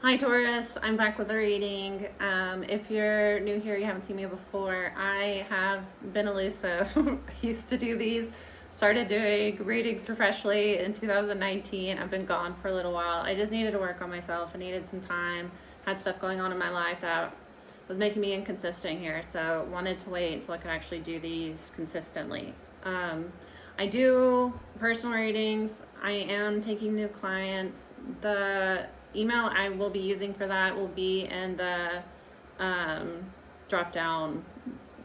Hi Taurus, I'm back with a reading. If you're new here, you haven't seen me before, I have been elusive. I used to do these, started doing readings professionally in 2019. I've been gone for a little while. I just needed to work on myself. I needed some time, had stuff going on in my life that was making me inconsistent here, so wanted to wait until I could actually do these consistently. I do personal readings. I am taking new clients. The email I will be using for that will be in the um, drop down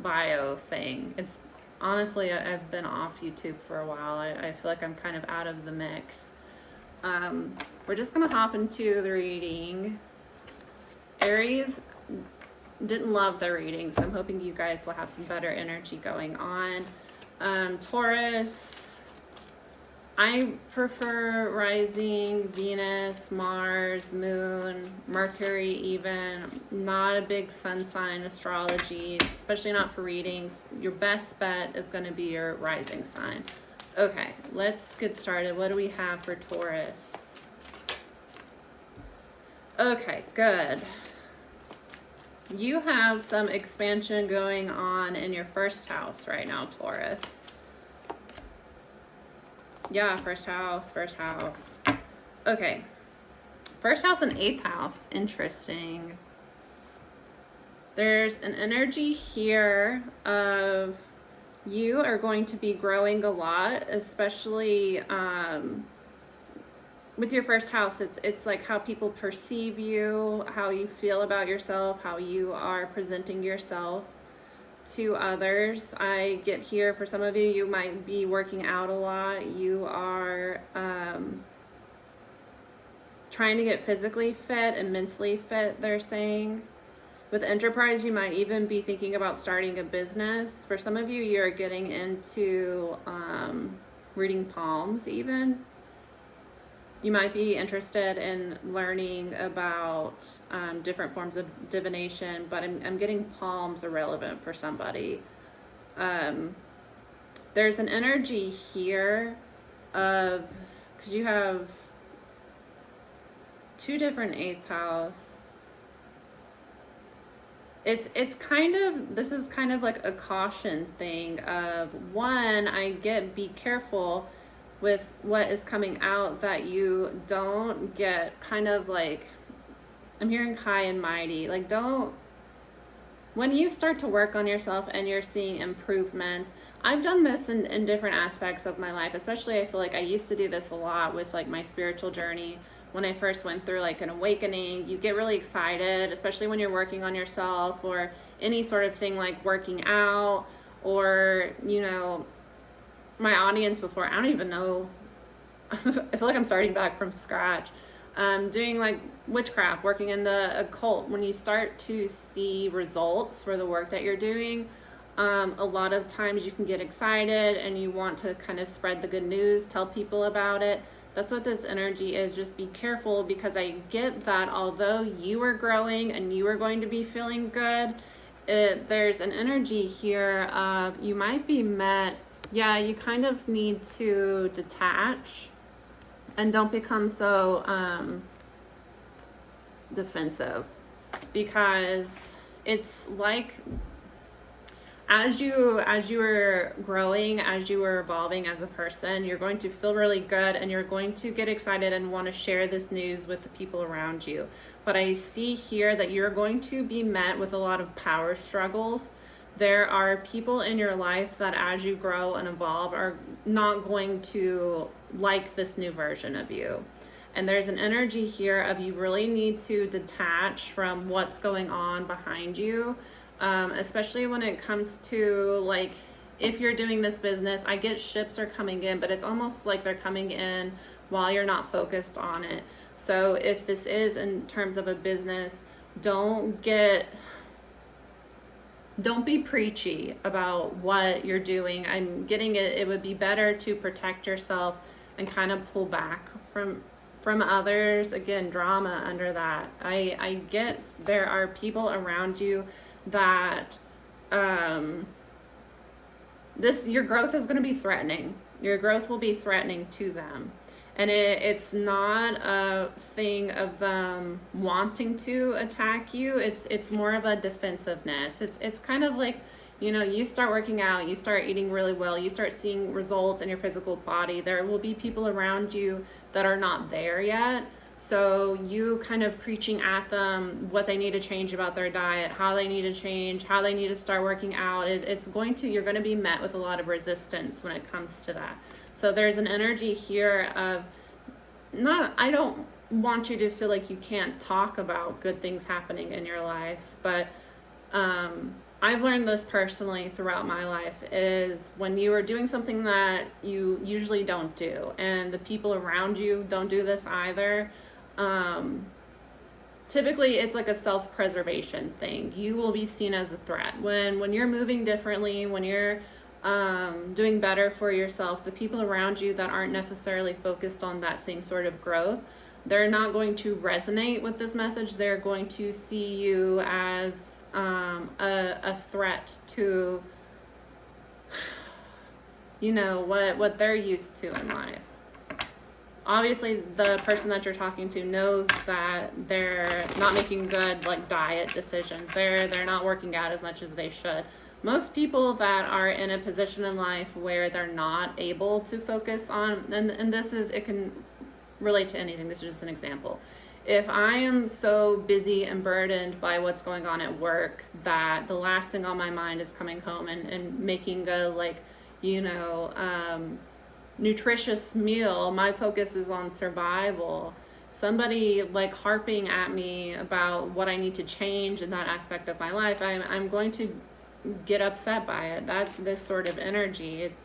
bio thing. It's honestly, I've been off YouTube for a while. I feel like I'm kind of out of the mix. We're just gonna hop into the reading. Aries didn't love the reading, so I'm hoping you guys will have some better energy going on. Taurus, I prefer rising, Venus, Mars, Moon, Mercury even. Not a big sun sign astrology, especially not for readings. Your best bet is going to be your rising sign. Okay, let's get started. What do we have for Taurus? Okay, good. You have some expansion going on in your first house right now, Taurus. Yeah, first house. Okay. First house and eighth house. Interesting. There's an energy here of you are going to be growing a lot, especially with your first house. It's like how people perceive you, how you feel about yourself, how you are presenting yourself to others. I get here for some of you, you might be working out a lot. You are trying to get physically fit and mentally fit, they're saying. With enterprise, you might even be thinking about starting a business. For some of you, you're getting into reading palms even. You might be interested in learning about different forms of divination, but I'm getting palms are relevant for somebody. There's an energy here of, because you have two different eighth house. It's kind of, this is kind of like a caution thing of, one, I get be careful with what is coming out, that you don't get kind of like, I'm hearing high and mighty, like don't, when you start to work on yourself and you're seeing improvements. I've done this in different aspects of my life, especially I feel like I used to do this a lot with like my spiritual journey. When I first went through like an awakening, you get really excited, especially when you're working on yourself or any sort of thing like working out, or, you know, my audience before, I don't even know, I feel like I'm starting back from scratch. Doing like witchcraft, working in the occult, when you start to see results for the work that you're doing, a lot of times you can get excited and you want to kind of spread the good news, tell people about it. That's what this energy is. Just be careful, because I get that although you are growing and you are going to be feeling good, there's an energy here of you might be met. Yeah, you kind of need to detach and don't become so defensive, because it's like as you are growing, as you are evolving as a person, you're going to feel really good and you're going to get excited and want to share this news with the people around you. But I see here that you're going to be met with a lot of power struggles. There are people in your life that as you grow and evolve are not going to like this new version of you. And there's an energy here of you really need to detach from what's going on behind you, especially when it comes to like, if you're doing this business, I get ships are coming in, but it's almost like they're coming in while you're not focused on it. So if this is in terms of a business, don't be preachy about what you're doing. I'm getting it. It would be better to protect yourself and kind of pull back from others. Again, drama under that. I get there are people around you that your growth is going to be threatening. Your growth will be threatening to them. And it's not a thing of them wanting to attack you. It's more of a defensiveness. It's kind of like, you know, you start working out, you start eating really well, you start seeing results in your physical body. There will be people around you that are not there yet. So you kind of preaching at them what they need to change about their diet, how they need to change, how they need to start working out. You're going to be met with a lot of resistance when it comes to that. So there's an energy here of I don't want you to feel like you can't talk about good things happening in your life, but I've learned this personally throughout my life is when you are doing something that you usually don't do, and the people around you don't do this either, typically it's like a self-preservation thing. You will be seen as a threat. When you're moving differently, when you're doing better for yourself, the people around you that aren't necessarily focused on that same sort of growth, they're not going to resonate with this message. They're going to see you as a threat to, you know, what they're used to in life. Obviously, the person that you're talking to knows that they're not making good like diet decisions. They're not working out as much as they should. Most people that are in a position in life where they're not able to focus on, and this is, it can relate to anything. This is just an example. If I am so busy and burdened by what's going on at work that the last thing on my mind is coming home and making a, like, you know, nutritious meal, my focus is on survival. Somebody like harping at me about what I need to change in that aspect of my life, I'm going to get upset by it. That's this sort of energy. It's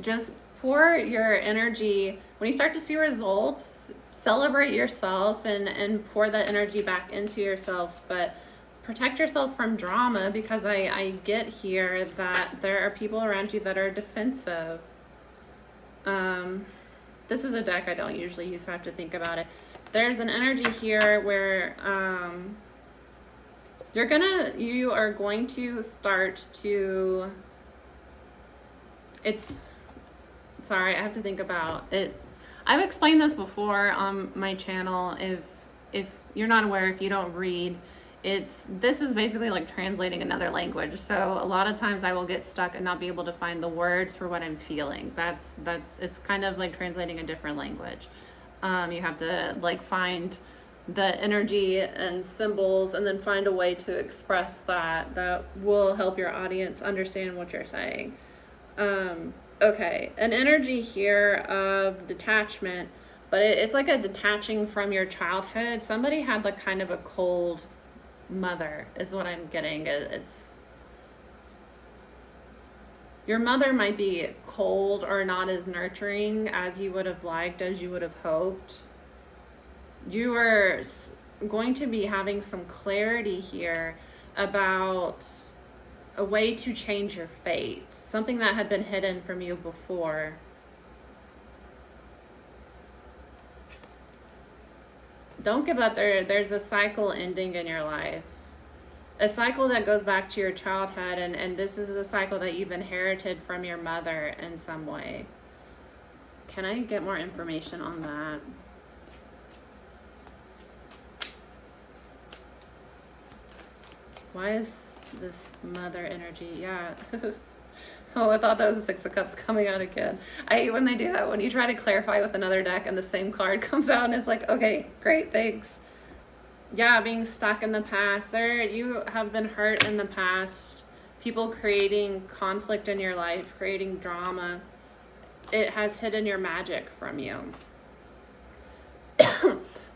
just pour your energy. When you start to see results, celebrate yourself and pour that energy back into yourself, but protect yourself from drama, because I get here that there are people around you that are defensive. This is a deck I don't usually use, so I have to think about it. There's an energy here where you are going to start to, sorry, I have to think about it. I've explained this before on my channel. If you're not aware, if you don't read, this is basically like translating another language. So a lot of times I will get stuck and not be able to find the words for what I'm feeling. It's kind of like translating a different language. You have to like find the energy and symbols and then find a way to express that will help your audience understand what you're saying. Okay, an energy here of detachment, but it's like a detaching from your childhood. Somebody had like kind of a cold mother is what I'm getting. It's your mother might be cold or not as nurturing as you would have liked, as you would have hoped. You are going to be having some clarity here about a way to change your fate, something that had been hidden from you before. Don't give up. There's a cycle ending in your life, a cycle that goes back to your childhood, and this is a cycle that you've inherited from your mother in some way. Can I get more information on that? Why is this mother energy? Yeah. Oh, I thought that was a Six of Cups coming out again. I hate when they do that, when you try to clarify with another deck and the same card comes out and it's like, okay, great, thanks. Yeah, being stuck in the past. You have been hurt in the past. People creating conflict in your life, creating drama. It has hidden your magic from you.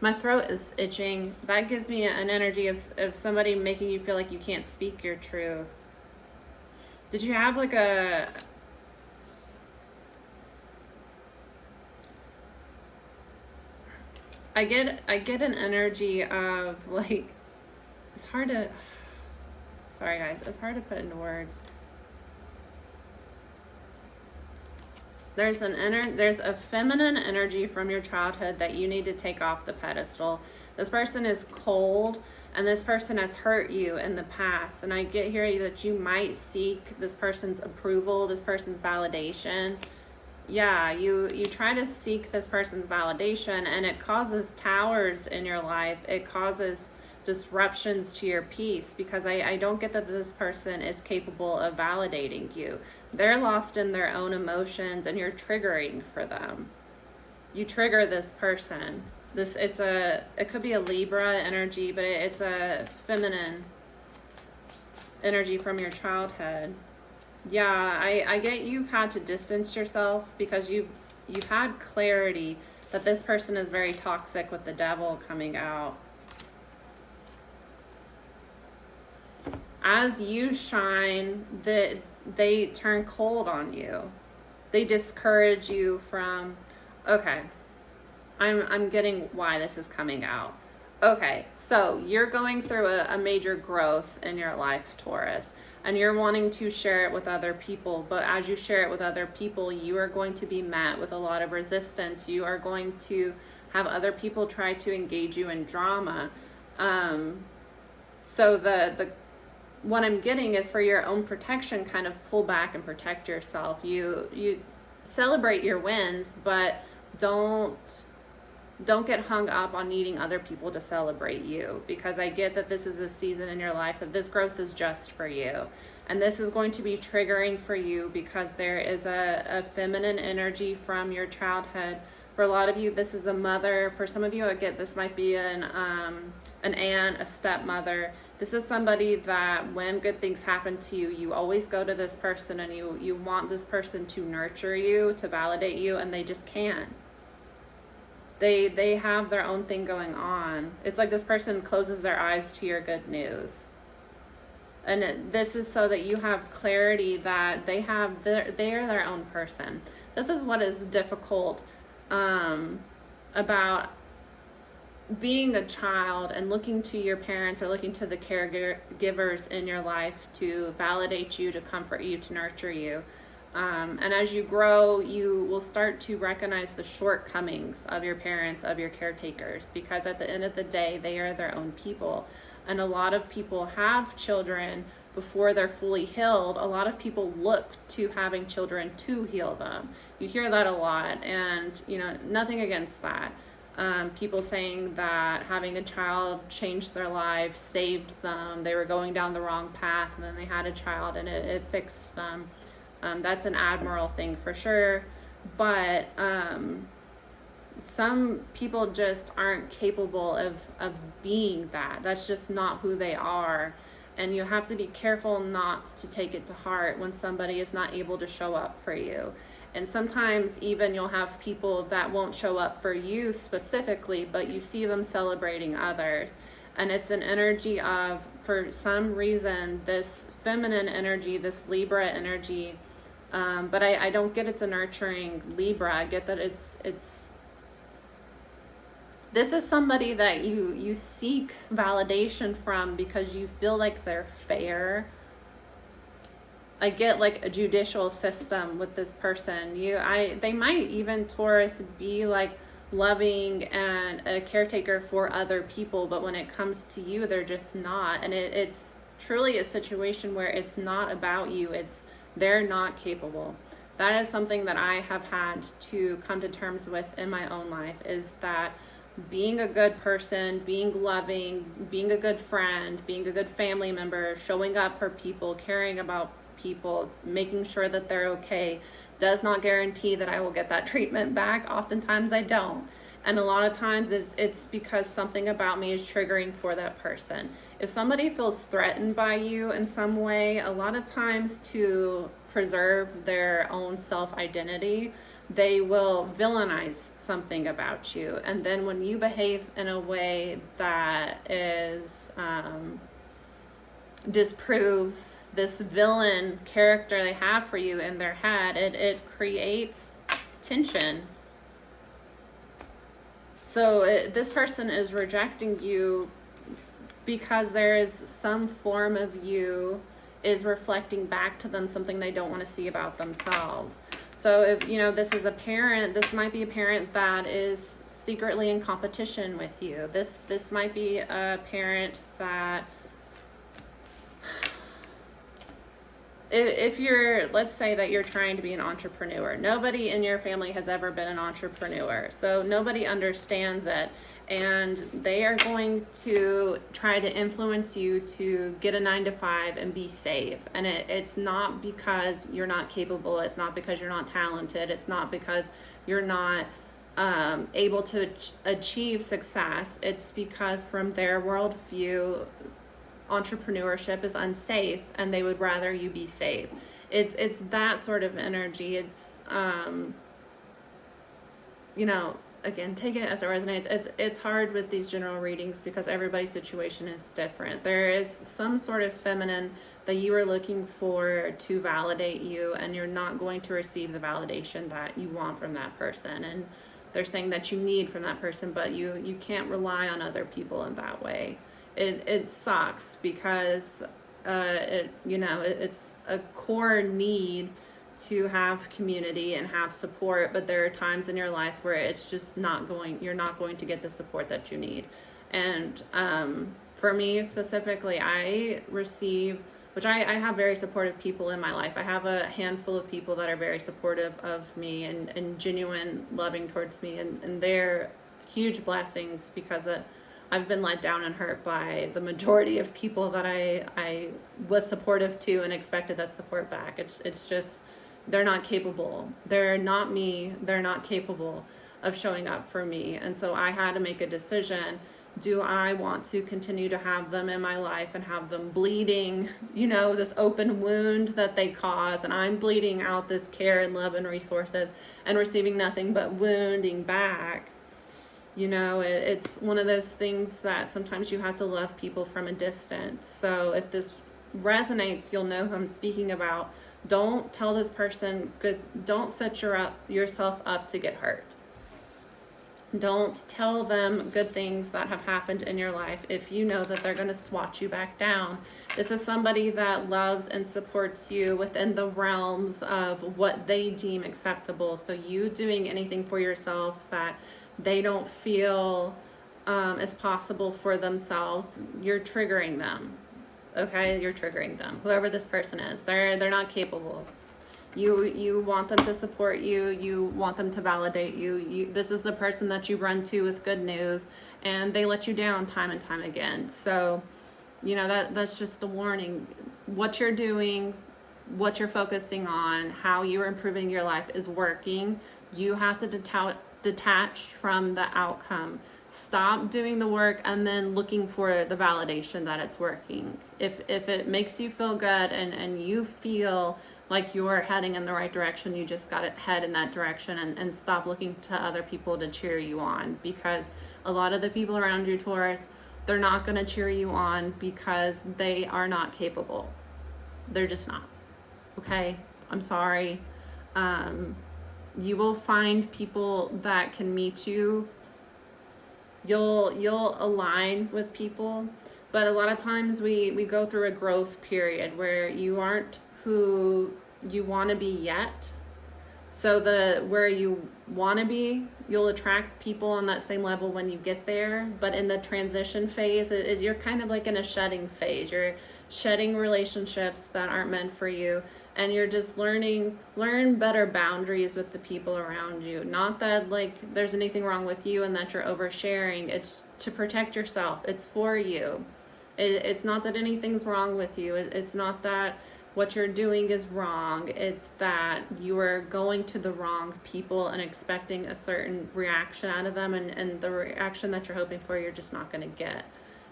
My throat is itching. That gives me an energy of somebody making you feel like you can't speak your truth. Did you have like I get an energy of like, it's hard to, sorry guys, it's hard to put into words. There's a feminine energy from your childhood that you need to take off the pedestal. This person is cold, and this person has hurt you in the past. And I get here that you might seek this person's approval, this person's validation. yeah, you try to seek this person's validation, and it causes towers in your life. It causes disruptions to your peace, because I don't get that this person is capable of validating you. They're lost in their own emotions, and you're triggering for them. You trigger this person. It could be a Libra energy, but it's a feminine energy from your childhood. Yeah, I get you've had to distance yourself because you've had clarity that this person is very toxic with the devil coming out. As you shine, they turn cold on you. They discourage you from, okay, I'm getting why this is coming out. Okay, so you're going through a major growth in your life, Taurus, and you're wanting to share it with other people. But as you share it with other people, you are going to be met with a lot of resistance. You are going to have other people try to engage you in drama. So the what I'm getting is, for your own protection, kind of pull back and protect yourself. You celebrate your wins, but don't get hung up on needing other people to celebrate you, because I get that this is a season in your life that this growth is just for you. And this is going to be triggering for you because there is a feminine energy from your childhood. For a lot of you, this is a mother. For some of you, I get this might be an aunt, a stepmother. This is somebody that when good things happen to you, you always go to this person, and you want this person to nurture you, to validate you, and they just can't. They have their own thing going on. It's like this person closes their eyes to your good news. And this is so that you have clarity that they are their own person. This is what is difficult about being a child and looking to your parents or looking to the caregivers in your life to validate you, to comfort you, to nurture you. And as you grow, you will start to recognize the shortcomings of your parents, of your caretakers, because at the end of the day, they are their own people. And a lot of people have children before they're fully healed. A lot of people look to having children to heal them. You hear that a lot, and nothing against that. People saying that having a child changed their lives, saved them. They were going down the wrong path, and then they had a child, and it fixed them. That's an admirable thing for sure, but some people just aren't capable of being that. That's just not who they are, and you have to be careful not to take it to heart when somebody is not able to show up for you. And sometimes even you'll have people that won't show up for you specifically, but you see them celebrating others. And it's an energy of, for some reason, this feminine energy, this Libra energy, but I don't get it's a nurturing Libra. I get that it's this is somebody that you seek validation from because you feel like they're fair. I get like a judicial system with this person. They might even, Taurus, be like loving and a caretaker for other people, but when it comes to you, they're just not. And it's truly a situation where it's not about you. They're not capable. That is something that I have had to come to terms with in my own life, is that being a good person, being loving, being a good friend, being a good family member, showing up for people, caring about people, making sure that they're okay, does not guarantee that I will get that treatment back. Oftentimes I don't. And a lot of times it's because something about me is triggering for that person. If somebody feels threatened by you in some way, a lot of times to preserve their own self-identity, they will villainize something about you. And then when you behave in a way that is disproves this villain character they have for you in their head, it creates tension. So this person is rejecting you because there is some form of you is reflecting back to them something they don't want to see about themselves. So if this is a parent, this might be a parent that is secretly in competition with you. This might be a parent that if you're, let's say that you're trying to be an entrepreneur, nobody in your family has ever been an entrepreneur, so nobody understands it, and they are going to try to influence you to get a 9 to 5 and be safe. And it's not because you're not capable, it's not because you're not talented, it's not because you're not able to achieve success. It's because from their worldview, entrepreneurship is unsafe, and they would rather you be safe. It's that sort of energy. It's you know, again, take it as it resonates. It's hard with these general readings because everybody's situation is different. There is some sort of feminine that you are looking for to validate you, and you're not going to receive the validation that you want from that person. And they're saying that you need from that person, but you can't rely on other people in that way. It sucks because it's a core need to have community and have support, but there are times in your life where it's just you're not going to get the support that you need. And for me specifically, I receive, which I have very supportive people in my life. I have a handful of people that are very supportive of me and genuine loving towards me, and they're huge blessings because I've been let down and hurt by the majority of people that I was supportive to and expected that support back. It's just, they're not capable. They're not me. They're not capable of showing up for me. And so I had to make a decision. Do I want to continue to have them in my life and have them bleeding, this open wound that they cause, and I'm bleeding out this care and love and resources and receiving nothing but wounding back? It's one of those things that sometimes you have to love people from a distance. So if this resonates, you'll know who I'm speaking about. Don't tell this person don't set yourself up to get hurt. Don't tell them good things that have happened in your life if you know that they're going to swat you back down. This is somebody that loves and supports you within the realms of what they deem acceptable. So you doing anything for yourself that they don't feel is possible for themselves, you're triggering them. Okay, you're triggering them. Whoever this person is, they're not capable. You want them to support you. You want them to validate you. This is the person that you run to with good news, and they let you down time and time again. So, that's just a warning. What you're doing, what you're focusing on, how you're improving your life is working. You have to detach from the outcome. Stop doing the work and then looking for the validation that it's working. If it makes you feel good and you feel like you're heading in the right direction, you just got to head in that direction and stop looking to other people to cheer you on, because a lot of the people around you, Taurus, they're not going to cheer you on because they are not capable. They're just not. Okay? I'm sorry. You will find people that can meet you. You'll align with people, but a lot of times we go through a growth period where you aren't who you want to be yet. So where you want to be, you'll attract people on that same level when you get there. But in the transition phase, you're kind of like in a shedding phase. You're shedding relationships that aren't meant for you, and you're just learn better boundaries with the people around you. Not that like there's anything wrong with you and that you're oversharing. It's to protect yourself. It's for you. It's not that anything's wrong with you. It's not that what you're doing is wrong. It's that you are going to the wrong people and expecting a certain reaction out of them, and the reaction that you're hoping for, you're just not going to get.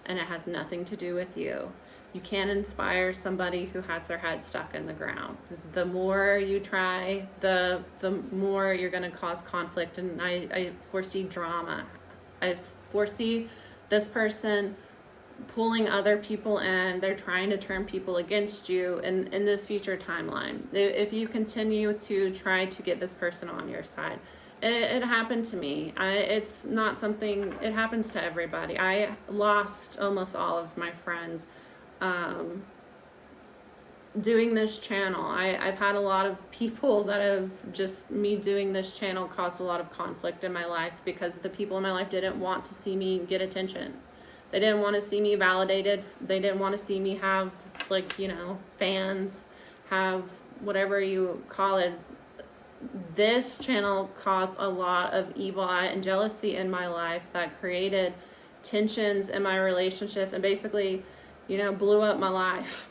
And it has nothing to do with you. You can't inspire somebody who has their head stuck in the ground. The more you try, the more you're going to cause conflict, and I foresee drama. I foresee this person pulling other people in. They're trying to turn people against you in this future timeline. If you continue to try to get this person on your side, it happened to me. It's not something, it happens to everybody. I lost almost all of my friends doing this channel. I've had a lot of people that have just, me doing this channel caused a lot of conflict in my life, because the people in my life didn't want to see me get attention. They didn't want to see me validated. They didn't want to see me have, like, fans, have whatever you call it. This channel caused a lot of evil eye and jealousy in my life that created tensions in my relationships and basically, blew up my life.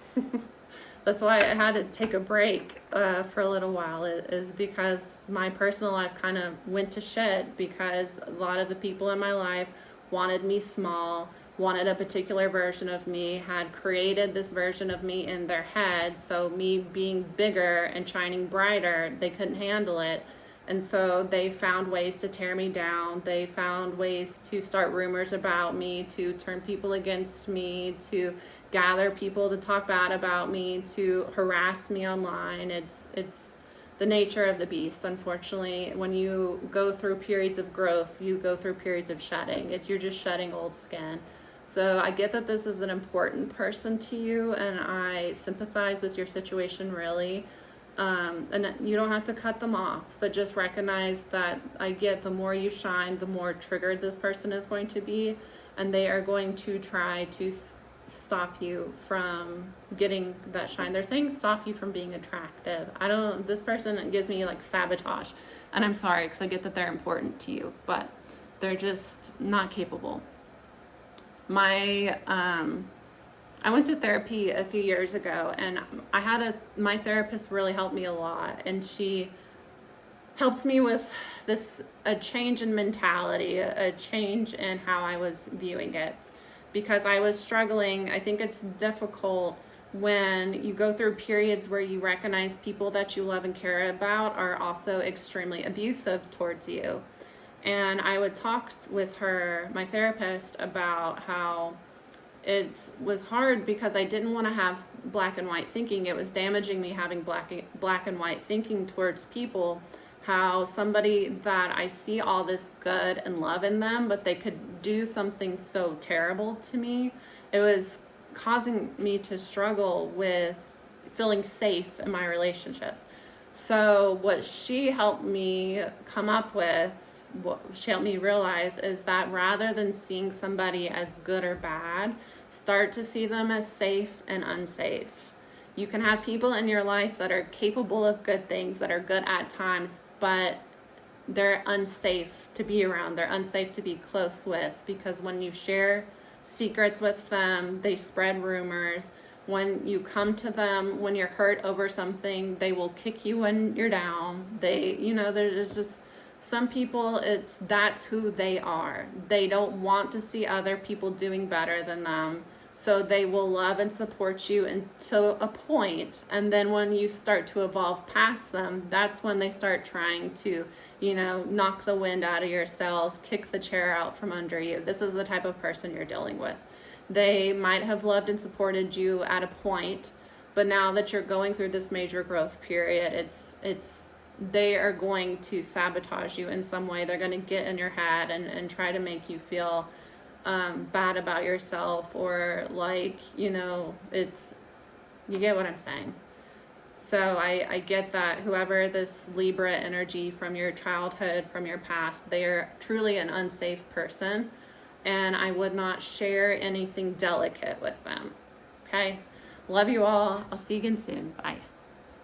That's why I had to take a break for a little while, is because my personal life kind of went to shit because a lot of the people in my life wanted me small, wanted a particular version of me, had created this version of me in their head. So me being bigger and shining brighter, they couldn't handle it. And so they found ways to tear me down. They found ways to start rumors about me, to turn people against me, to gather people to talk bad about me, to harass me online. It's the nature of the beast. Unfortunately, when you go through periods of growth, you go through periods of shedding. You're just shedding old skin. So I get that this is an important person to you, and I sympathize with your situation, really. And you don't have to cut them off, but just recognize that I get the more you shine, the more triggered this person is going to be, and they are going to try to stop you from getting that shine. They're saying stop you from being attractive. This person gives me like sabotage, and I'm sorry because I get that they're important to you, but they're just not capable. I went to therapy a few years ago, and my therapist really helped me a lot, and she helped me with a change in mentality, a change in how I was viewing it, because I was struggling. I think it's difficult when you go through periods where you recognize people that you love and care about are also extremely abusive towards you. And I would talk with her, my therapist, about how it was hard because I didn't want to have black and white thinking. It was damaging me having black and white thinking towards people. How somebody that I see all this good and love in them, but they could do something so terrible to me. It was causing me to struggle with feeling safe in my relationships. So what she helped me come up with, what she helped me realize, is that rather than seeing somebody as good or bad, start to see them as safe and unsafe. You can have people in your life that are capable of good things, that are good at times, but they're unsafe to be around. They're unsafe to be close with, because when you share secrets with them, they spread rumors. When you come to them, when you're hurt over something, they will kick you when you're down. There's just some people, that's who they are. They don't want to see other people doing better than them. So they will love and support you until a point, and then when you start to evolve past them, that's when they start trying to, knock the wind out of your sails, kick the chair out from under you. This is the type of person you're dealing with. They might have loved and supported you at a point, but now that you're going through this major growth period, they are going to sabotage you in some way. They're going to get in your head and try to make you feel bad about yourself, or like, you get what I'm saying. So I get that whoever this Libra energy from your childhood, from your past, they are truly an unsafe person, and I would not share anything delicate with them. Okay? Love you all. I'll see you again soon. Bye.